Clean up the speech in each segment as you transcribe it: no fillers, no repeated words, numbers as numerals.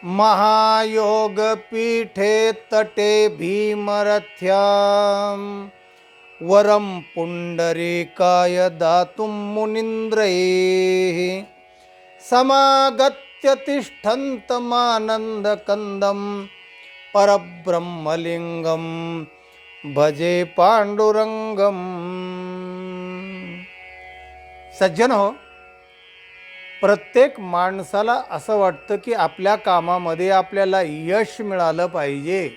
महायोगपीठे तटे भीमरथ्यां वरं पुंडरीकाय दातुं मुनीन्द्रैः समागत्य तिष्ठन्तमानन्दकन्दं परब्रह्मलिंगं भजे पांडुरंगम. सज्जन हो, प्रत्येक माणसाला असं वाटतं की आपल्या कामामध्ये आपल्याला यश मिळालं पाहिजे.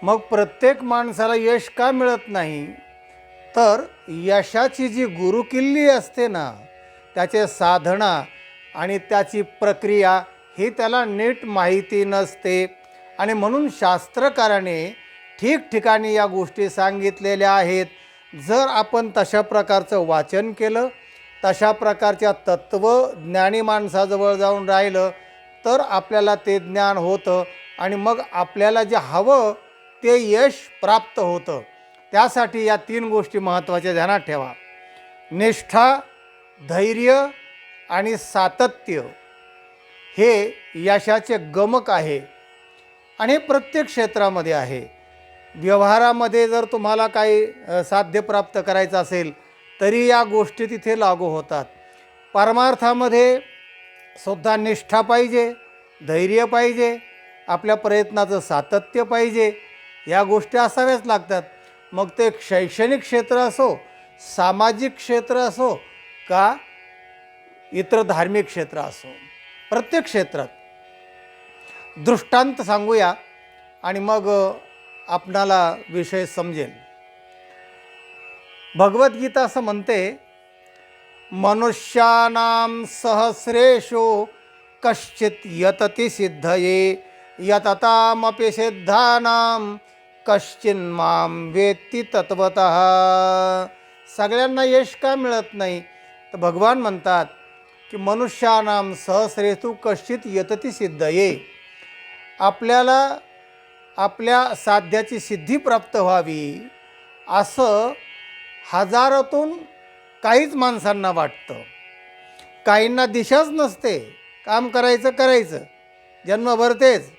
मग प्रत्येक माणसाला यश का मिळत नाही? तर यशाची जी गुरुकिल्ली असते ना, त्याचे साधना आणि त्याची प्रक्रिया ही त्याला नीट माहिती नसते. आणि म्हणून शास्त्रकाराने ठिकठिकाणी या गोष्टी सांगितलेल्या आहेत. जर आपण तशा प्रकारचं वाचन केलं, तशा प्रकारच्या तत्त्वज्ञानी माणसाजवळ जाऊन राहिलं तर आपल्याला ते ज्ञान होतं आणि मग आपल्याला जे हवं ते यश प्राप्त होतं. त्यासाठी या 3 गोष्टी महत्त्वाच्या ध्यानात ठेवा. निष्ठा, धैर्य आणि सातत्य हे यशाचे गमक आहे आणि हे प्रत्येक क्षेत्रामध्ये आहे. व्यवहारामध्ये जर तुम्हाला काही साध्य प्राप्त करायचं असेल तरी या गोष्टी तिथे लागू होतात. परमार्थामध्ये सुद्धा निष्ठा पाहिजे, धैर्य पाहिजे, आपल्या प्रयत्नाचं सातत्य पाहिजे. या गोष्टी असाव्याच लागतात. मग ते शैक्षणिक क्षेत्र असो, सामाजिक क्षेत्र असो का इतर धार्मिक क्षेत्र असो, प्रत्येक क्षेत्रात. दृष्टांत सांगूया आणि मग आपणाला विषय समजेल. भगवद्गीता असं म्हणते, मनुष्यानां सहस्रेषु कश्चित् यतति सिद्धये यततामपि सिद्धानां कश्चिन्मां वेत्ति तत्वतः. सगळ्यांना यश का मिळत नाही? तर भगवान म्हणतात की मनुष्यानां सहस्रेषु कश्चित् यतति सिद्धये. आपल्याला आपल्या साध्याची सिद्धी प्राप्त व्हावी असं हजारातून काहीच माणसांना वाटतं. काहींना दिशाच नसते, काम करायचं जन्मभर तेच.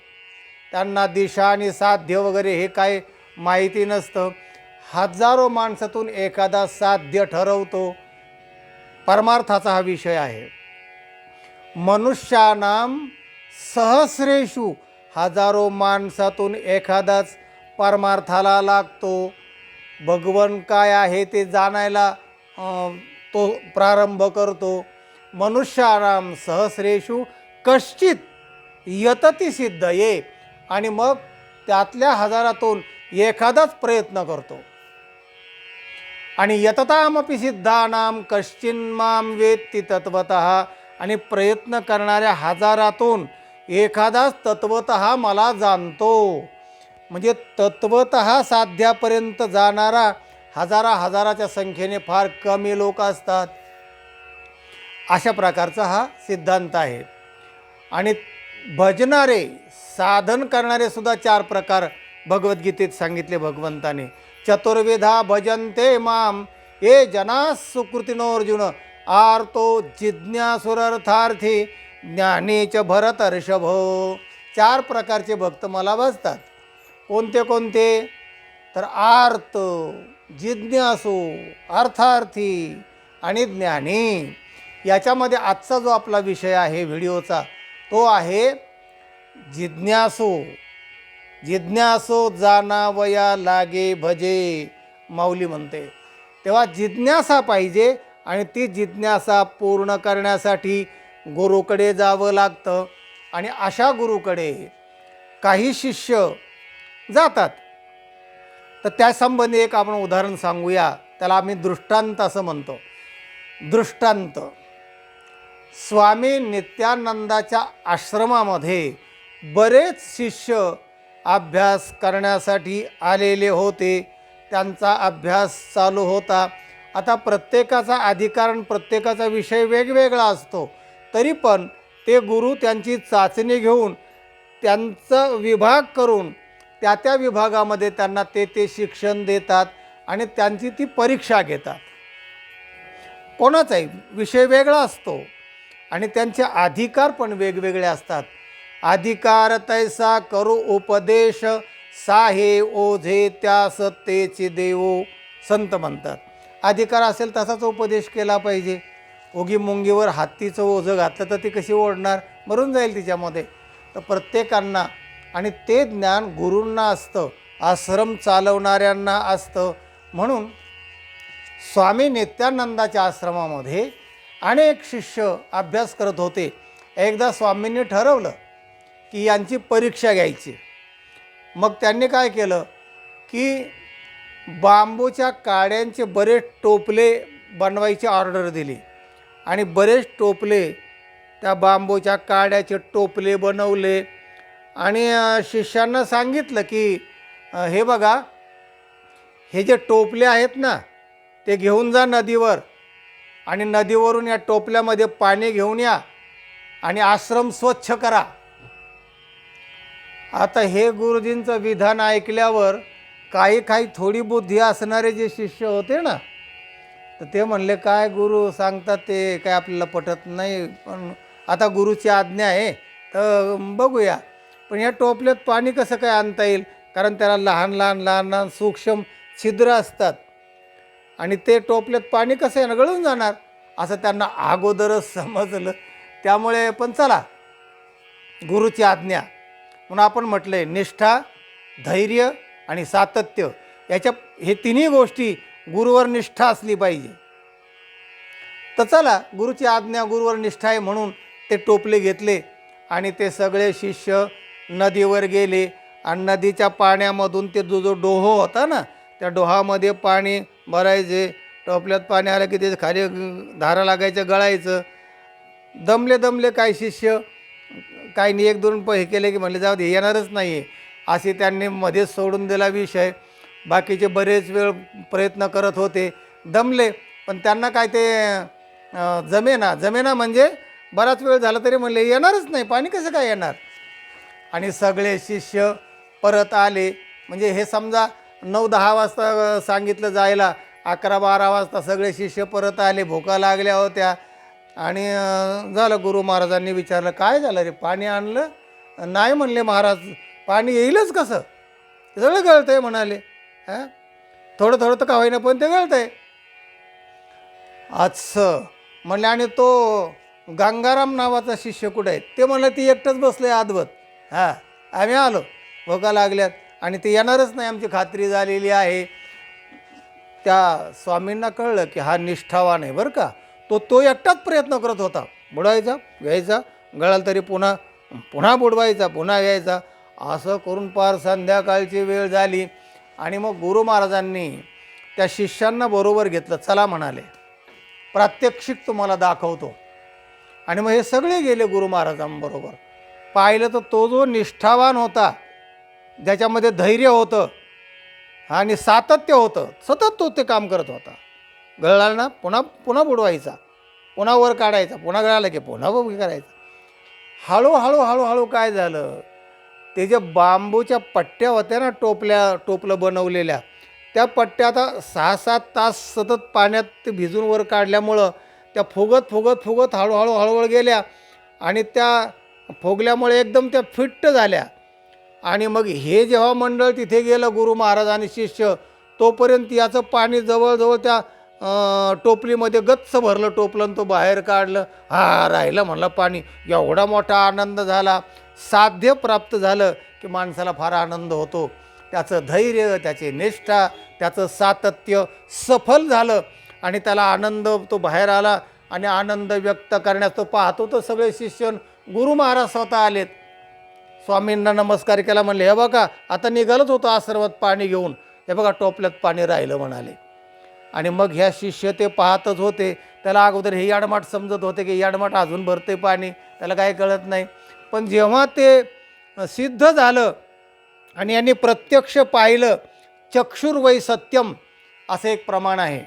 त्यांना दिशा आणि साध्य वगैरे हे काय माहिती नसतं. हजारो माणसातून एखादा साध्य ठरवतो. परमार्थाचा हा विषय आहे. मनुष्यानां सहस्रेषु, हजारो माणसातून एखादाच परमार्थाला लागतो. भगवन काय आहे ते जाणायला तो प्रारंभ करतो. मनुष्यानां सहस्रेषु कश्चित् यतति सिद्धये. आणि मग त्यातल्या हजारातून एखादाच प्रयत्न करतो. आणि यततामपि सिद्धानां कश्चिन्मां वेत्ति तत्वतः. आणि प्रयत्न करणाऱ्या हजारातून एखादाच तत्वतः मला जाणतो. म्हणजे तत्वतः साध्यापर्यंत जाणारा हजाराच्या संख्येने फार कमी लोक असतात. अशा प्रकारचा हा सिद्धांत आहे. आणि भजणारे, साधन करणारे सुद्धा 4 प्रकार भगवद्गीतेत सांगितले भगवंताने. चतुर्विधा भजन्ते माम ये जनाः सुकृतिनोऽर्जुन आर्तो जिज्ञासुरर्थार्थी ज्ञानी च भरतर्षभो. 4 प्रकारचे भक्त मला भजतात. कोणते कोणते? तर आर्त, जिज्ञासू, अर्थार्थी आणि ज्ञानी. याच्यामध्ये आजचा जो आपला विषय आहे व्हिडिओचा तो आहे जिज्ञासू. जिज्ञासू जाणावया लागे भजे, माऊली म्हणते. तेव्हा जिज्ञासा पाहिजे आणि ती जिज्ञासा पूर्ण करण्यासाठी गुरुकडे जावं लागतं. आणि अशा गुरुकडे काही शिष्य जातात. तर त्यासंबंधी एक आपण उदाहरण सांगूया. त्याला आम्ही दृष्टांत असं म्हणतो. दृष्टांत. स्वामी नित्यानंदाच्या आश्रमामध्ये बरेच शिष्य अभ्यास करण्यासाठी आलेले होते. त्यांचा अभ्यास चालू होता. आता प्रत्येकाचा अधिकार, प्रत्येकाचा विषय वेगवेगळा असतो. तरी पण ते गुरु त्यांची चाचणी घेऊन, त्यांचा विभाग करून त्या विभागामध्ये त्यांना ते शिक्षण देतात आणि त्यांची ती परीक्षा घेतात. कोणाचाही विषय वेगळा असतो आणि त्यांचे अधिकार पण वेगवेगळे असतात. अधिकार तैसा करू उपदेश, साहे ओझे त्या सत्तेचे देवो. संत म्हणतात अधिकार असेल तसाच उपदेश केला पाहिजे. ओगी मुंगीवर हत्तीचं ओझं घातलं तर ती कशी ओढणार, मरून जाईल तिच्यामध्ये. तर प्रत्येकांना आणि ते ज्ञान गुरूंना असतं, आश्रम चालवणाऱ्यांना असतं. म्हणून स्वामी नित्यानंदाच्या आश्रमामध्ये अनेक शिष्य अभ्यास करत होते. एकदा स्वामींनी ठरवलं की यांची परीक्षा घ्यायची. मग त्यांनी काय केलं की बांबूच्या काड्यांचे बरेच टोपले बनवायची ऑर्डर दिली आणि बरेच टोपले त्या बांबूच्या काड्याचे टोपले बनवले आणि शिष्यांना सांगितलं की हे बघा, हे जे टोपले आहेत ना ते घेऊन जा नदीवर आणि नदीवरून या टोपल्यामध्ये पाणी घेऊन या आणि आश्रम स्वच्छ करा. आता हे गुरुजींचं विधान ऐकल्यावर काही थोडी बुद्धी असणारे जे शिष्य होते ना, तर ते म्हणले काय गुरु सांगतात ते काय आपल्याला पटत नाही, पण आता गुरुची आज्ञा आहे तर बघूया. पण या टोपल्यात पाणी कसं काय आणता येईल, कारण त्याला लहान लहान लहान लहान सूक्ष्म छिद्र असतात आणि ते टोपल्यात पाणी कसं आहे गळून जाणार, असं त्यांना अगोदरच समजलं. त्यामुळे पण चला गुरुची आज्ञा म्हणून आपण म्हटलं आहे निष्ठा, धैर्य आणि सातत्य, याच्या हे तिन्ही गोष्टी गुरुवर निष्ठा असली पाहिजे. तर चला गुरुची आज्ञा, गुरुवर निष्ठा आहे म्हणून ते टोपले घेतले आणि ते सगळे शिष्य नदीवर गेले आणि नदीच्या पाण्यामधून ते जो डोह होता ना त्या डोहामध्ये पाणी भरायचे. टोपल्यात पाणी आलं की ते खाली धारा लागायचं, गळायचं. दमले काही शिष्य, काही एक दोन हे केले की म्हणले जाऊ दे येणारच नाही आहे, असे त्यांनी मध्येच सोडून दिला विषय. बाकीचे बरेच वेळ प्रयत्न करत होते, दमले, पण त्यांना काय ते जमेना म्हणजे बराच वेळ झाला तरी म्हणले येणारच नाही, पाणी कसं काय येणार. आणि सगळे शिष्य परत आले. म्हणजे हे समजा 9-10 वाजता सांगितलं जायला, 11-12 वाजता सगळे शिष्य परत आले. भुका लागल्या होत्या आणि झालं. गुरु महाराजांनी विचारलं काय झालं रे, पाणी आणलं? नाही म्हणले महाराज, पाणी येईलच कसं, सगळं गळतं आहे म्हणाले. हां, थोडं तर का होईना पण ते गळतं आहे. असं म्हणले. आणि तो गंगाराम नावाचा शिष्य कुठं आहे, ते म्हणलं ती एकटंच बसलं आहे आदवत. हां, आम्ही आलो, भुका लागल्यात आणि ते येणारच नाही, आमची खात्री झालेली आहे. त्या स्वामींना कळलं की हा निष्ठावान आहे बरं का. तो एकटाच प्रयत्न करत होता, बुडवायचा घ्यायचा, गळाल तरी पुन्हा बुडवायचा, पुन्हा घ्यायचा. असं करून पार संध्याकाळची वेळ झाली आणि मग गुरु महाराजांनी त्या शिष्यांना बरोबर घेतलं. चला म्हणाले, प्रात्यक्षिक तुम्हाला दाखवतो. आणि मग हे सगळे गेले गुरु महाराजांबरोबर. पाहिलं तर तो जो निष्ठावान होता, ज्याच्यामध्ये धैर्य होतं आणि सातत्य होतं, सतत तो ते काम करत होता. गळला ना पुन्हा बुडवायचा, पुन्हा वर काढायचा, पुन्हा गळाला की पुन्हा करायचा. हळूहळू काय झालं, ते जे बांबूच्या पट्ट्या होत्या ना टोपलं बनवलेल्या, त्या पट्ट्या आता 6-7 तास सतत पाण्यात ते भिजून वर काढल्यामुळं त्या फुगत हळूहळू गेल्या आणि त्या फुगल्यामुळे एकदम त्या फिट्ट झाल्या. आणि मग हे जेव्हा मंडळ तिथे गेलं गुरु महाराज आणि शिष्य, तोपर्यंत याचं पाणी जवळजवळ त्या टोपलीमध्ये गच्च भरलं टोपलं आणि तो बाहेर काढलं. राहिलं म्हणलं पाणी. एवढा मोठा आनंद झाला, साध्य प्राप्त झालं की माणसाला फार आनंद होतो. त्याचं धैर्य, त्याची निष्ठा, त्याचं सातत्य सफल झालं आणि त्याला आनंद, तो बाहेर आला आणि आनंद व्यक्त करण्यास तो पाहतो. तर सगळे शिष्य गुरु महाराज स्वतः आलेत, स्वामींना नमस्कार केला. म्हणले हे बघा आता निघालच होतं आश्रमात पाणी घेऊन, हे बघा टोपल्यात पाणी राहिलं म्हणाले. आणि मग ह्या शिष्य ते पाहतच होते. त्याला अगोदर हे याडमाट समजत होते की याडमाट अजून भरते पाणी, त्याला काय कळत नाही. पण जेव्हा ते सिद्ध झालं आणि यांनी प्रत्यक्ष पाहिलं, चक्षुर्वै सत्यम असं एक प्रमाण आहे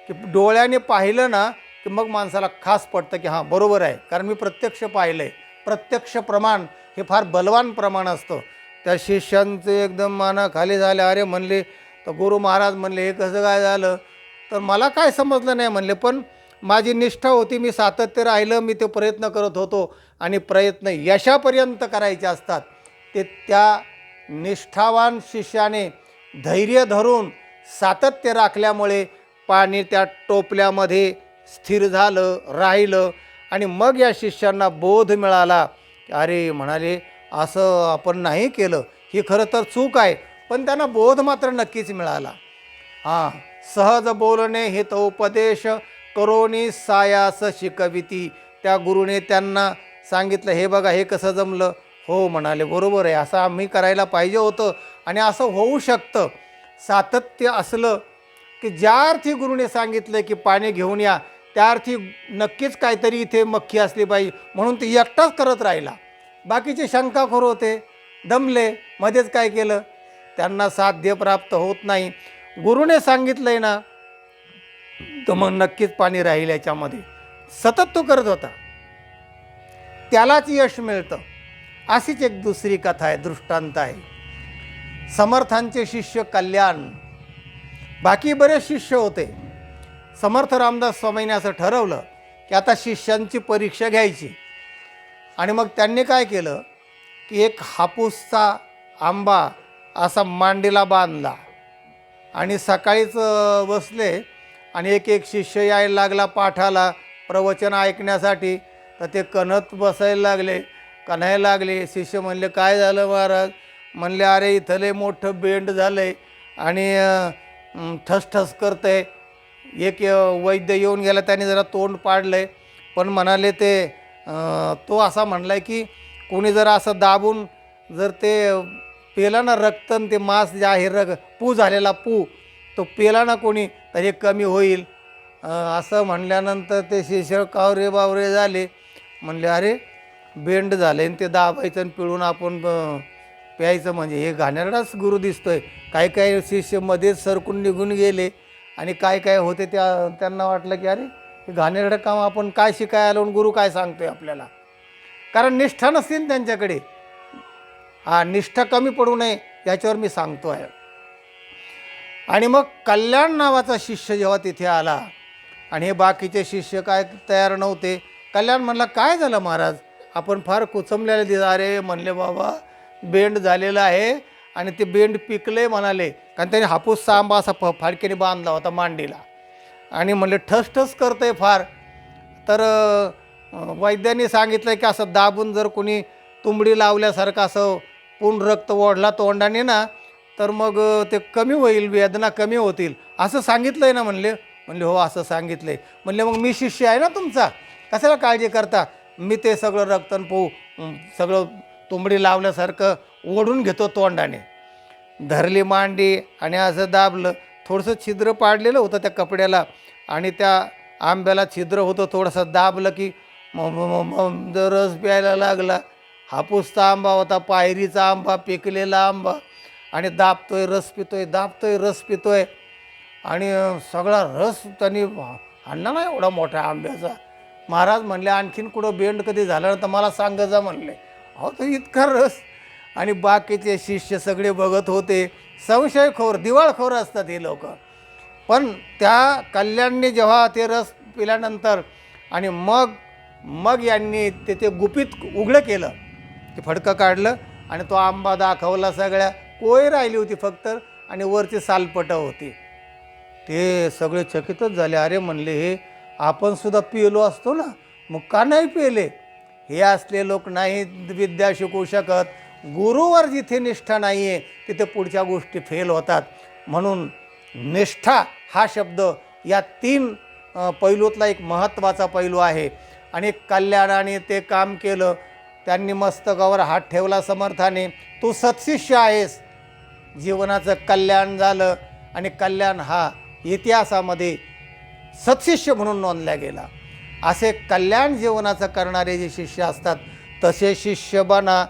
की डोळ्याने पाहिलं ना की मग माणसाला खास पडतं की हां बरोबर आहे, कारण मी प्रत्यक्ष पाहिलं आहे. प्रत्यक्ष प्रमाण हे फार बलवान प्रमाण असतं. त्या शिष्यांचे एकदम माना खाली झाले. अरे म्हणले, तर गुरु महाराज म्हणले हे कसं काय झालं, तर मला काय समजलं नाही म्हणले, पण माझी निष्ठा होती, मी सातत्य राहिलं, मी ते प्रयत्न करत होतो आणि प्रयत्न यशापर्यंत करायचे असतात. ते त्या निष्ठावान शिष्याने धैर्य धरून सातत्य राखल्यामुळे पाणी त्या टोपल्यामध्ये स्थिर झालं, राहिलं आणि मग या शिष्यांना बोध मिळाला. अरे म्हणाले, असं आपण नाही केलं, ही खरं तर चूक आहे, पण त्यांना बोध मात्र नक्कीच मिळाला. सहज बोलणे हितोपदेश करोनी सायास शिकविती. त्या गुरुने त्यांना सांगितलं, हे बघा हे कसं जमलं. हो म्हणाले, बरोबर आहे, असं आम्ही करायला पाहिजे होतं आणि असं होऊ शकतं. सातत्य असलं की ज्या अर्थी गुरुने सांगितलं की पाणी घेऊन या, त्या अर्थी नक्कीच काहीतरी इथे मक्खी असली पाहिजे, म्हणून ते एकटाच करत राहिला. बाकीचे शंकाखोर होते, दमले, मध्येच काय केलं, त्यांना साध्य प्राप्त होत नाही. गुरुने सांगितलं आहे ना, तर मग नक्कीच पाणी राहील. याच्यामध्ये सतत तो करत होता, त्यालाच यश मिळतं. अशीच एक दुसरी कथा आहे, दृष्टांत आहे. समर्थांचे शिष्य कल्याण, बाकी बरेच शिष्य होते. समर्थ रामदास स्वामींनी असं ठरवलं की आता शिष्यांची परीक्षा घ्यायची. आणि मग त्यांनी काय केलं की एक हापूसचा आंबा असा मांडीला बांधला आणि सकाळीच बसले आणि एक एक शिष्य यायला लागला पाठाला प्रवचन ऐकण्यासाठी. तर ते कणत बसायला लागले, कणायला लागले. शिष्य म्हणले, काय झालं महाराज? म्हणले, अरे इथं लय मोठं बेंड झालं आहे आणि ठसठस करतं आहे. एक वैद्य येऊन गेला, त्याने जरा तोंड पाडलं आहे, पण म्हणाले ते तो असा म्हणला आहे की कोणी जर असं दाबून जर ते पेलं ना रक्त, ते मांस जे आहे पू झालेला पू तो पेला ना कोणी, तर हे कमी होईल. असं म्हणल्यानंतर ते शिष्य कावरे बावरे झाले. म्हणले, अरे बेंड झाले आणि ते दाबायचं आणि पिळून आपण प्यायचं, म्हणजे हे घाणेरडाच गुरु दिसतोय. काही काही शिष्य मध्येच सरकून निघून गेले आणि काय काय होते त्यांना वाटलं की अरे हे घाणेरडं काम आपण काय शिकाय आलो, गुरु काय सांगतोय आपल्याला. कारण निष्ठा नसतील त्यांच्याकडे. निष्ठा कमी पडू नये याच्यावर मी सांगतो आहे. आणि मग कल्याण नावाचा शिष्य जेव्हा तिथे आला आणि हे बाकीचे शिष्य काय तयार नव्हते. कल्याण म्हणला, काय झालं महाराज, आपण फार कुचमलेले दिसत. अरे म्हणले, बाबा बेंड झालेला आहे आणि ते बेंड पिकले म्हणाले, कारण त्याने हापूसचा आंबा असा फाडक्याने बांधला होता मांडीला आणि म्हणले ठसठस करतंय फार. तर वैद्यांनी सांगितलं की असं दाबून जर कोणी तुंबडी लावल्यासारखं असं पूर्ण रक्त ओढला तोंडाने ना, तर मग ते कमी होईल, वेदना कमी होतील, असं सांगितलं आहे ना. म्हणले हो असं सांगितलं आहे. म्हणले, मग मी शिष्य आहे ना तुमचा, कशाला काळजी करता, मी ते सगळं रक्तन पोहू सगळं तुंबडी लावल्यासारखं ओढून घेतो तोंडाने. धरली मांडी आणि असं दाबलं. थोडंसं छिद्र पाडलेलं होतं त्या कपड्याला आणि त्या आंब्याला छिद्र होतं. थोडंसं दाबलं की रस प्यायला लागला. हापूसचा आंबा होता, पायरीचा आंबा, पिकलेला आंबा, आणि दाबतोय रस पितोय, दाबतोय रस पितोय आणि सगळा रस त्यांनी आणला ना एवढा मोठा आंब्याचा. महाराज म्हणले, आणखीन कुठं बेंड कधी झालं ना तर मला सांग जा म्हणले. अहो तर इतका रस. आणि बाकीचे शिष्य सगळे बघत होते. संशयखोर, दिवाळखोर असतात हे लोक. पण त्या कल्याणने जेव्हा ते रस पिल्यानंतर आणि मग यांनी ते गुपित उघडं केलं, ते फडकं काढलं आणि तो आंबा दाखवला. सगळ्या कोय राहिली होती फक्त आणि वरची सालपटं होती. ते सगळे चकितच झाले. अरे म्हणले, हे आपण सुद्धा पिलो असतो ना, मग का नाही पिले? हे असले लोक नाही विद्या शिकवू शकत. गुरुवर जिथे निष्ठा नाही आहे तिथे पुढच्या गोष्टी फेल होतात. म्हणून निष्ठा हा शब्द या 3 पैलूतला एक महत्त्वाचा पैलू आहे. आणि कल्याणाने ते काम केलं. त्यांनी मस्तकावर हात ठेवला समर्थाने, तू सत्शिष्य आहेस. जीवनाचं कल्याण झालं आणि कल्याण हा इतिहासामध्ये सत्शिष्य म्हणून नोंदला गेला. असे कल्याण जीवनाचं करणारे जे शिष्य असतात तसे शिष्य बना.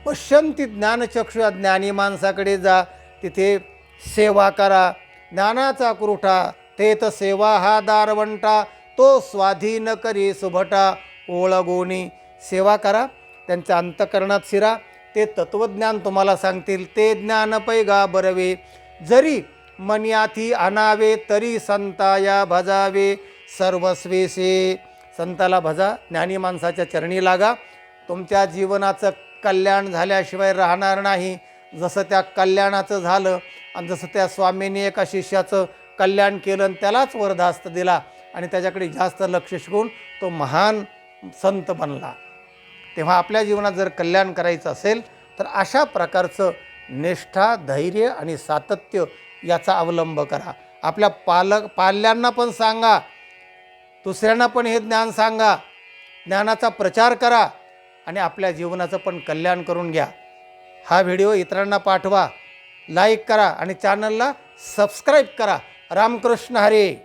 पश्यंती ज्ञानचक्षु, ज्ञानी माणसाकडे जा, तिथे सेवा करा. ज्ञानाचा कुरुठा तेत सेवा हा दारवंटा, तो स्वाधीन करी सुभटा ओळगोनी. सेवा करा, त्यांच्या अंतःकरणात शिरा, ते तत्वज्ञान तुम्हाला सांगतील. ते ज्ञान पैगा बरवे, जरी मन्याथी आणावे तरी संताया भजावे. सर्वस्वेसे. संताला भजा, ज्ञानी माणसाच्या चरणी लागा. तुमच्या जीवनाचं कल्याण झाल्याशिवाय राहणार नाही. जसं त्या कल्याणाचं झालं आणि जसं त्या स्वामींनी एका शिष्याचं कल्याण केलं आणि त्यालाच वरदास्त दिला आणि त्याच्याकडे जास्त लक्ष शिकून तो महान संत बनला. तेव्हा आपल्या जीवनात जर कल्याण करायचं असेल तर अशा प्रकारचं निष्ठा, धैर्य आणि सातत्य याचा अवलंब करा. आपल्या पाल्यांना पण सांगा, दुसऱ्यांना पण हे ज्ञान सांगा, ज्ञानाचा प्रचार करा आणि आपल्या जीवनाचं पण कल्याण करून घ्या. हा व्हिडिओ इतरांना पाठवा, लाईक करा आणि चॅनलला सबस्क्राईब करा. रामकृष्ण हरी.